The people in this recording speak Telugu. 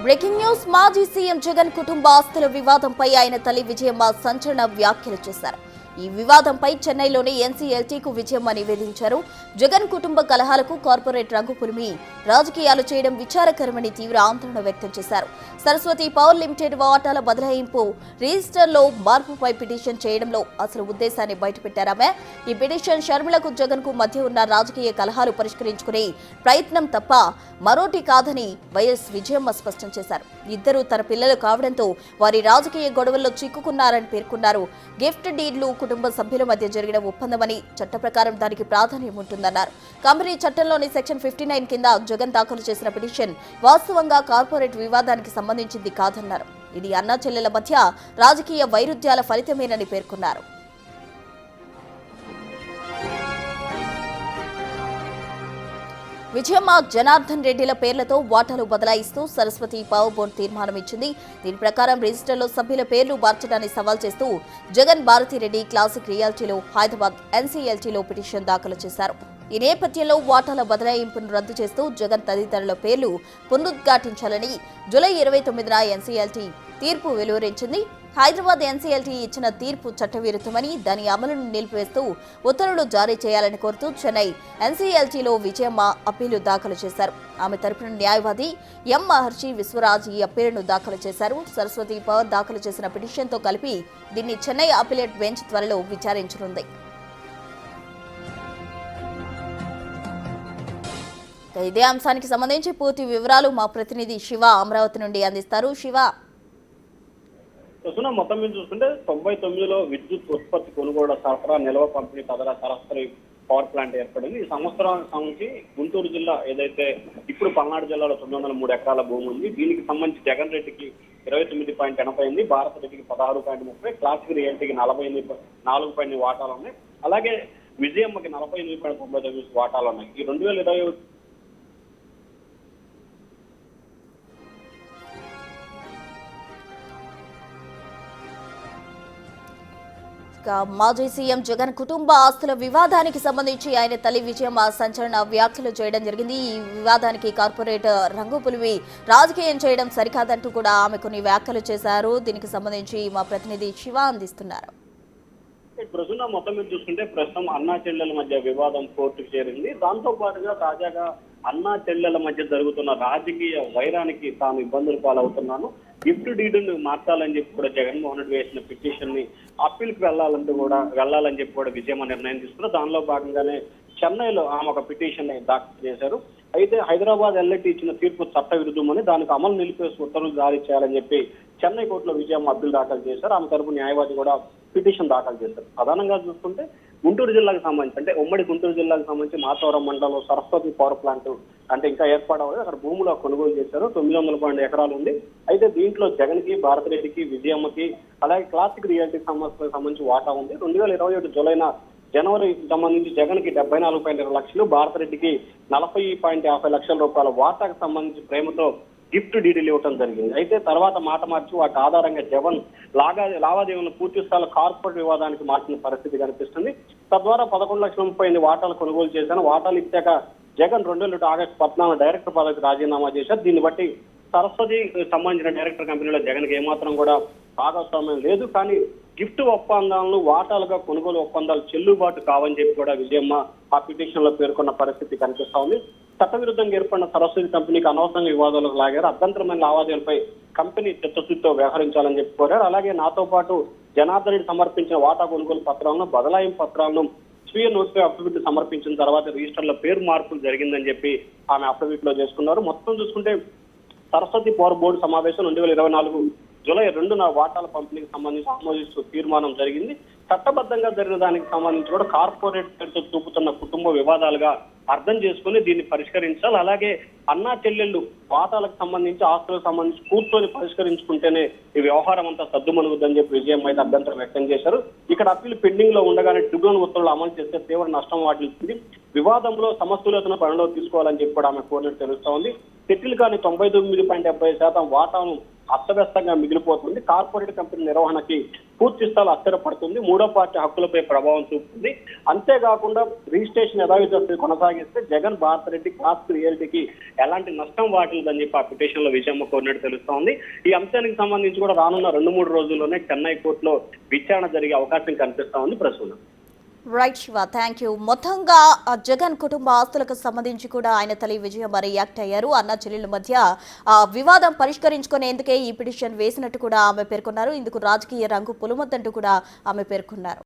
బ్రేకింగ్ న్యూస్ మాజీ సీఎం జగన్ కుటుంబ ఆస్తుల వివాదంపై ఆయన తల్లి విజయమ్మ సంచలన వ్యాఖ్యలు చేశారు. ఈ వివాదంపై చెన్నైలోని ఎన్సీఎల్టీకు విజయమ్మ నివేదించారు. జగన్ కుటుంబ కలహాలకు కార్పొరేట్ రంగు పులిమి రాజకీయాలు చేయడం విచారకరమని తీవ్ర ఆందోళన వ్యక్తం చేశారు. సరస్వతి పవర్ లిమిటెడ్ వాటాల బదలాయింపు రిజిస్టర్లో మార్పుపై పిటిషన్ చేయడంలో అసలు ఉద్దేశాన్ని బయటపెట్టారామె. ఈ పిటిషన్ షర్మిలకు జగన్ కు మధ్య ఉన్న రాజకీయ కలహాలు పరిష్కరించుకునే ప్రయత్నం తప్ప మరోటి కాదని వైఎస్ విజయమ్మ స్పష్టం చేశారు. ఇద్దరు తన పిల్లలు కావడంతో వారి రాజకీయ గొడవల్లో చిక్కుకున్నారని పేర్కొన్నారు. గిఫ్ట్ డీడ్లు కుటుంబ సభ్యుల మధ్య జరిగిన ఒప్పందమని, చట్ట ప్రకారం దానికి ప్రాధాన్యం ఉంటుందన్నారు. కంపెనీ చట్టంలోని సెక్షన్ 59 కింద జగన్ దాఖలు చేసిన పిటిషన్ వాస్తవంగా కార్పొరేట్ వివాదానికి సంబంధించింది కాదన్నారు. ఇది అన్నా చెల్లెల మధ్య రాజకీయ వైరుధ్యాల ఫలితమేనని పేర్కొన్నారు. విజయమ్మ జనార్దన్ రెడ్డిల పేర్లతో వాటాలు బదలాయిస్తూ సరస్వతి పవర్ బోర్డు తీర్మానం ఇచ్చింది. దీని ప్రకారం రిజిస్టర్లో సభ్యుల పేర్లు మార్చడాన్ని సవాల్ చేస్తూ జగన్ భారతిరెడ్డి క్లాసిక్ రియాలిటీలో హైదరాబాద్ ఎన్సీఎల్టీలో పిటిషన్ దాఖలు చేశారు. ఈ నేపథ్యంలో వాటాల బదలాయింపును రద్దు చేస్తూ జగన్ తదితరుల పేర్లు పునరుద్ఘాటించాలని జూలై 29న ఎన్సీఎల్టీ తీర్పు వెలువరించింది. హైదరాబాద్ ఎన్సీఎల్టీ ఇచ్చిన తీర్పు చట్టవిరుద్ధమని, దాని అమలును నిలిపివేస్తూ ఉత్తర్వులు జారీ చేయాలని కోరుతూ చెన్నై ఎన్సీఎల్టీలో విజయమ్మ అప్పీలు దాఖలు చేశారు. ఆమె తరపున న్యాయవాది ఎం మహర్షి విశ్వరాజ్ ఈ అప్పీలును దాఖలు చేశారు. సరస్వతి పవర్ దాఖలు చేసిన పిటిషన్తో కలిపి దీన్ని చెన్నై అప్పీలేట్ బెంచ్ త్వరలో విచారించనుంది. ఇదే అంశానికి సంబంధించి పూర్తి వివరాలు మా ప్రతినిధి శివ అమరావతి నుండి అందిస్తారు. శివ, మొత్తం మీద చూసుకుంటే 99లో విద్యుత్ ఉత్పత్తి కొనుగోలు సరఫరా నిల్వ పంపిణీ కదరా సరస్వతి పవర్ ప్లాంట్ ఏర్పడింది. ఈ సంవత్సరం నుంచి గుంటూరు జిల్లా ఏదైతే ఇప్పుడు పల్నాడు జిల్లాలో 903 ఎకరాల భూమి ఉంది. దీనికి సంబంధించి జగన్ రెడ్డికి 29.88, భారత రెడ్డికి 16.30, క్లాసిక్ రియాలిటీకి 44.4 వాటాలు ఉన్నాయి. అలాగే విజయమ్మకి 48.99 వాటాలు ఉన్నాయి. ఈ 2020 మాజీ సీఎం జగన్ కుటుంబ ఆస్తుల వివాదానికి సంబంధించి ఆయన తల్లి విజయమ్మ సంచలన వ్యాఖ్యలు చేయడం జరిగింది. ఈ వివాదానికి కార్పొరేట్ రంగు పులివి రాజకీయం చేయడం సరికాదంటూ కూడా ఆమె కొన్ని వ్యాఖ్యలు చేశారు. దీనికి సంబంధించి మా ప్రతినిధి శివ అందిస్తున్నారు. ప్రస్తుతం మొత్తం మీద చూసుకుంటే ప్రస్తుతం అన్నా చెల్లెల మధ్య వివాదం కోర్టుకు చేరింది. దాంతో పాటుగా తాజాగా అన్నా చెల్లెల మధ్య జరుగుతున్న రాజకీయ వైరానికి తాను ఇబ్బందులు పాలవుతున్నాను, గిఫ్ట్ డీడును మార్చాలని చెప్పి కూడా జగన్మోహన్ రెడ్డి వేసిన పిటిషన్ ని అప్పీల్కి వెళ్ళాలని చెప్పి కూడా విజయమ్మ నిర్ణయం తీసుకున్నారు. దానిలో భాగంగానే చెన్నైలో ఆమె ఒక పిటిషన్ ని దాఖలు చేశారు. అయితే హైదరాబాద్ ఎల్ఐటి ఇచ్చిన తీర్పు చట్ట విరుద్ధమని, దానికి అమలు నిలిపేసి ఉత్తర్వులు జారీ చేయాలని చెప్పి చెన్నై కోర్టులో విజయమ్మ అప్పీల్ దాఖలు చేశారు. ఆమె తరపు న్యాయవాది కూడా పిటిషన్ దాఖలు చేశారు. ప్రధానంగా చూసుకుంటే గుంటూరు జిల్లాకు సంబంధించి, అంటే ఉమ్మడి గుంటూరు జిల్లాకు సంబంధించి మాతవరం మండలంలో సరస్వతి పవర్ ప్లాంట్ అంటే ఇంకా ఏర్పాటు అక్కడ భూములు కొనుగోలు చేశారు. 900 ఎకరాలు ఉంది. అయితే దీంట్లో జగన్ కి, భారతరెడ్డికి, విజయమ్మకి, అలాగే క్లాసిక్ రియాలిటీ సంబంధించి వాటా ఉంది. 2027 జూలైన జనవరి సంబంధించి జగన్ కి 74.2 లక్షలు, భారతరెడ్డికి 40.50 లక్షల రూపాయల వాటాకు సంబంధించి ప్రేమతో గిఫ్ట్ డీడీలు ఇవ్వడం జరిగింది. అయితే తర్వాత మాట మార్చి వాటి ఆధారంగా జగన్ లావాదేవీలను పూర్తి స్థాయిలో కార్పొరేట్ వివాదానికి మార్చిన పరిస్థితి కనిపిస్తుంది. తద్వారా 11,30,000 వాటాలు కొనుగోలు చేశాను. వాటాలు ఇచ్చాక జగన్ 2000 ఆగస్టు 14 డైరెక్టర్ పదవికి రాజీనామా చేశారు. దీన్ని బట్టి సరస్వతి సంబంధించిన డైరెక్టర్ కంపెనీలో జగన్కి ఏమాత్రం కూడా భాగస్వామ్యం లేదు. కానీ గిఫ్ట్ ఒప్పందాలను వాటాలుగా కొనుగోలు ఒప్పందాలు చెల్లుబాటు కావని చెప్పి కూడా విజయమ్మ ఆ పిటిషన్ లో పేర్కొన్న పరిస్థితి కనిపిస్తా ఉంది. చట్టవిరుద్ధంగా ఏర్పడిన సరస్వతి కంపెనీకి అనవసరంగా వివాదాలకు లాగారు. అభ్యంతరమైన లావాదేవీలపై కంపెనీ చిత్తశుద్ధితో వ్యవహరించాలని చెప్పి కోరారు. అలాగే నాతో పాటు జనార్దన్ రెడ్డి సమర్పించిన వాటా కొనుగోలు పత్రాలను, బదలాయింపు పత్రాలను స్వీయ నోటిపై అఫిడవిట్ సమర్పించిన తర్వాత రిజిస్టర్లో పేరు మార్పులు జరిగిందని చెప్పి ఆమె అఫిడవిట్ లో చేసుకున్నారు. మొత్తం చూసుకుంటే సరస్వతి పవర్ బోర్డు సమావేశం 2024 జూలై 2న వాటాల పంపిణీకి సంబంధించి ఆమోదిస్తూ తీర్మానం జరిగింది. చట్టబద్ధంగా జరిగిన దానికి సంబంధించి కూడా కార్పొరేట్ పేరుతో చూపుతున్న కుటుంబ వివాదాలుగా అర్థం చేసుకుని దీన్ని పరిష్కరించాలి. అలాగే అన్నా చెల్లెళ్ళు వాటాలకు సంబంధించి, ఆస్తులకు సంబంధించి కూర్చొని పరిష్కరించుకుంటేనే ఈ వ్యవహారం అంతా సద్దుమణుగుద్దని చెప్పి విజయం అయితే అభ్యంతరం వ్యక్తం చేశారు. ఇక్కడ అప్పీల్ పెండింగ్ లో ఉండగానే ట్రిబ్యునల్ ఉత్తర్వులు అమలు చేస్తే తీవ్ర నష్టం వాటిల్తుంది. వివాదంలో సమతుల్యతను పనిలో తీసుకోవాలని చెప్పి కూడా ఆమె కోరినట్టు తెలుస్తా ఉంది. సెటిల్ కానీ 99.70% వాటాను అస్తవ్యస్తంగా మిగిలిపోతుంది. కార్పొరేట్ కంపెనీ నిర్వహణకి పూర్తి స్థాయిలో అస్థిరపడుతుంది, మూడో పార్టీ హక్కులపై ప్రభావం చూపుతుంది. అంతేకాకుండా రిజిస్ట్రేషన్ యథావిధి కొనసాగిస్తే జగన్ భారత్ రెడ్డి కాస్ట్ రియాలిటీకి ఎలాంటి నష్టం వాటిల్దని చెప్పి ఆ పిటిషన్ లో విజయమ్మ కోరినట్టు తెలుస్తోంది. ఈ అంశానికి సంబంధించి కూడా రానున్న 2-3 రోజుల్లోనే చెన్నై కోర్టులో విచారణ జరిగే అవకాశం కనిపిస్తా ఉంది Prasuna. Right Shiva, thank you. మొత్తంగా జగన్ కుటుంబ ఆస్తులకు సంబంధించి కూడా ఆయన తల్లి విజయమ్మ రియాక్ట్ అయ్యారు. అన్న చెల్లెల మధ్య వివాదం పరిష్కరించుకునేందుకే ఈ పిటిషన్ వేసినట్టు కూడా ఆమె పేర్కొన్నారు. ఇందుకు రాజకీయ రంగు పులుమొద్దంటూ కూడా ఆమె పేర్కొన్నారు.